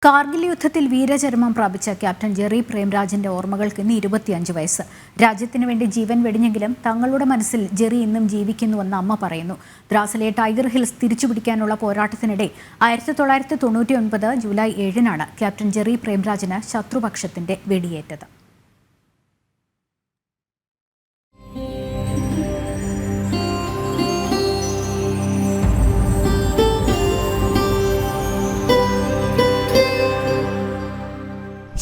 കാർഗിൽ യുദ്ധത്തിൽ വീരചരമം പ്രാപിച്ച captain Jerry പ്രേംരാജിന്റെ ഓർമ്മകൾക്ക് ഇന്ന് 25 വയസ്സ്. രാജ്യത്തിനു വേണ്ടി ജീവൻ വെടിഞ്ഞെങ്കിലും തങ്ങളുടെ മനസ്സിൽ ജെറി ഇന്നും ജീവിക്കുന്നുവെന്ന് അമ്മ പറയുന്നു. ദ്രാസിലെ ടൈഗർ ഹിൽസ് തിരിച്ചുപിടിക്കാനുള്ള പോരാട്ടത്തിനിടെ 1999 ജൂലൈ 7-നാണ് ക്യാപ്റ്റൻ ജെറി പ്രേംരാജിന് ശത്രുപക്ഷത്തിന്റെ വെടിയേറ്റത്.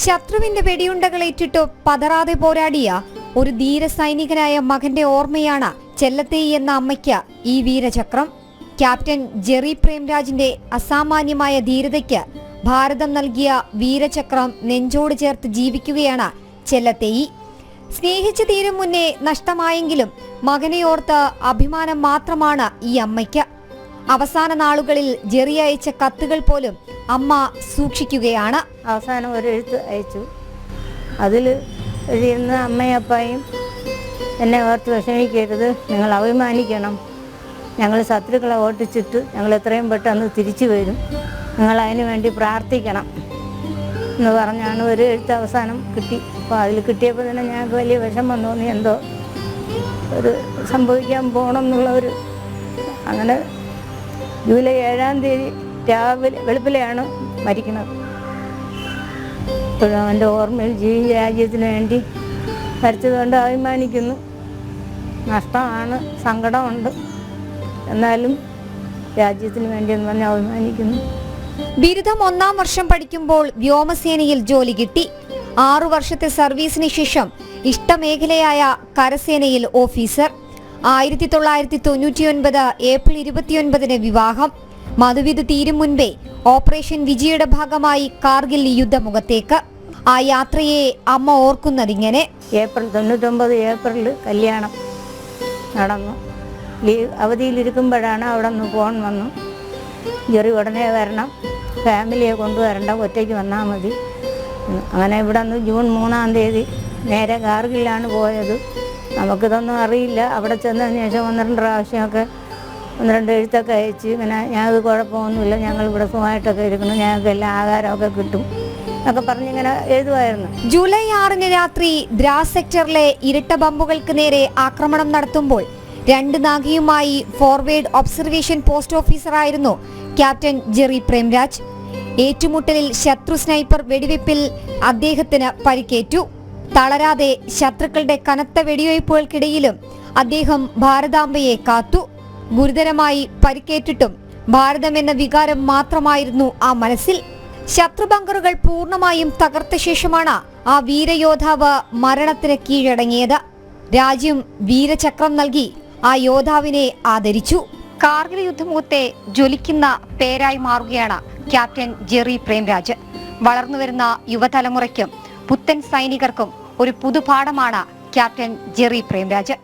ശത്രുവിന്റെ വെടിയുണ്ടകളേറ്റിട്ട് പതറാതെ പോരാടിയ ഒരു ധീര സൈനികനായ മകന്റെ ഓർമ്മയാണ് ചെല്ലത്തേയി എന്ന അമ്മയ്ക്ക് ഈ വീരചക്രം. ക്യാപ്റ്റൻ ജെറി പ്രേംരാജിന്റെ അസാമാന്യമായ ധീരതയ്ക്ക് ഭാരതം നൽകിയ വീരചക്രം നെഞ്ചോട് ചേർത്ത് ജീവിക്കുകയാണ് ചെല്ലത്തേയി. സ്നേഹിച്ചു തീരും മുന്നേ നഷ്ടമായെങ്കിലും മകനെ ഓർത്ത് അഭിമാനം മാത്രമാണ് ഈ അമ്മയ്ക്ക്. അവസാന നാളുകളിൽ ജെറി അയച്ച കത്തുകൾ പോലും അമ്മ സൂക്ഷിക്കുകയാണ്. അവസാനം ഒരു എഴുത്ത് അയച്ചു. അതിൽ എഴുതിയിരുന്ന അമ്മയപ്പായും എന്നെ ഓർത്ത് വിഷമിക്കരുത്, നിങ്ങൾ അഭിമാനിക്കണം, ഞങ്ങൾ ശത്രുക്കളെ ഓട്ടിച്ചിട്ട് ഞങ്ങൾ എത്രയും പെട്ടെന്ന് തിരിച്ചു വരും, നിങ്ങൾ അതിനു വേണ്ടി പ്രാർത്ഥിക്കണം എന്ന് പറഞ്ഞാണ് ഒരു എഴുത്ത് അവസാനം കിട്ടി. അപ്പോൾ അതിൽ കിട്ടിയപ്പോൾ തന്നെ ഞങ്ങൾക്ക് വലിയ വിഷമം തോന്നി. എന്തോ ഒരു സംഭവിക്കാൻ പോകണം എന്നുള്ള ഒരു അങ്ങനെ. ജൂലൈ 7-ാം തീയതി രാവിലെ വെളുപ്പിലെയാണ് മരിക്കുന്നത്. ഇപ്പോഴും അവൻ്റെ ഓർമ്മയിൽ രാജ്യത്തിന് വേണ്ടി മരിച്ചതുകൊണ്ട് അഭിമാനിക്കുന്നു. നഷ്ടമാണ്, സങ്കടമുണ്ട്, എന്നാലും രാജ്യത്തിന് വേണ്ടി എന്ന് പറഞ്ഞ് അഭിമാനിക്കുന്നു. ബിരുദം 1-ാം വർഷം പഠിക്കുമ്പോൾ വ്യോമസേനയിൽ ജോലി കിട്ടി. 6 വർഷത്തെ സർവീസിന് ശേഷം ഇഷ്ടമേഖലയായ കരസേനയിൽ ഓഫീസർ. 1999 ഏപ്രിൽ 29-ന് വിവാഹം. മധുവിധ തീരും മുൻപേ ഓപ്പറേഷൻ വിജയുടെ ഭാഗമായി കാർഗിൽ യുദ്ധമുഖത്തേക്ക്. ആ യാത്രയെ അമ്മ ഓർക്കുന്നതിങ്ങനെ. ഏപ്രിൽ 99 കല്യാണം നടന്നു. അവധിയിലിരിക്കുമ്പോഴാണ് അവിടെ നിന്ന് ഫോൺ വന്നു, ജെറി ഉടനെ വരണം, ഫാമിലിയെ കൊണ്ടുവരണ്ട, ഒറ്റയ്ക്ക് വന്നാൽ മതി. അങ്ങനെ ഇവിടെ നിന്ന് ജൂൺ 3-ാം തീയതി നേരെ കാർഗിലാണ് പോയത്. നമുക്കിതൊന്നും അറിയില്ല. അവിടെ ചെന്നതിന് ശേഷം 1-2 പ്രാവശ്യമൊക്കെ 1-2 എഴുത്തൊക്കെ അയച്ച് ഇങ്ങനെ ഞങ്ങൾക്ക് കുഴപ്പമൊന്നുമില്ല, ഞങ്ങളിവിടെ സുഖമായിട്ടൊക്കെ ഇരിക്കുന്നു, ഞങ്ങൾക്ക് എല്ലാ ആഹാരമൊക്കെ കിട്ടും എന്നൊക്കെ പറഞ്ഞിങ്ങനെ എഴുതുമായിരുന്നു. ജൂലൈ 6-ന് രാത്രി ദ്രാസ് സെക്ടറിലെ ഇരട്ട ബമ്പുകൾക്ക് നേരെ ആക്രമണം നടത്തുമ്പോൾ 2 നാഗിയുമായി ഫോർവേഡ് ഒബ്സർവേഷൻ പോസ്റ്റ് ഓഫീസറായിരുന്നു ക്യാപ്റ്റൻ ജെറി പ്രേംരാജ്. ഏറ്റുമുട്ടലിൽ ശത്രു സ്നൈപ്പർ വെടിവെപ്പിൽ അദ്ദേഹത്തിന് പരിക്കേറ്റു. തളരാതെ ശത്രുക്കളുടെ കനത്ത വെടിവയ്പ്പുകൾക്കിടയിലും അദ്ദേഹം ഭാരതാംബയെ കാത്തു. ഗുരുതരമായി പരിക്കേറ്റിട്ടും ഭാരതം എന്ന വികാരം മാത്രമായിരുന്നു ആ മനസ്സിൽ. ശത്രു ബങ്കറുകൾ പൂർണ്ണമായും തകർത്ത ശേഷമാണ് ആ വീരയോദ്ധാവ് മരണത്തിന് കീഴടങ്ങിയത്. രാജ്യം വീരചക്രം നൽകി ആ യോദ്ധാവിനെ ആദരിച്ചു. കാർഗിൽ യുദ്ധമുഖത്തെ ജ്വലിക്കുന്ന പേരായി മാറുകയാണ് ക്യാപ്റ്റൻ ജെറി പ്രേംരാജ്. വളർന്നുവരുന്ന യുവതലമുറയ്ക്കും പുത്തൻ സൈനികർക്കും ഒരു പുതുപാഠമാണ് ക്യാപ്റ്റൻ ജെറി പ്രേംരാജ്.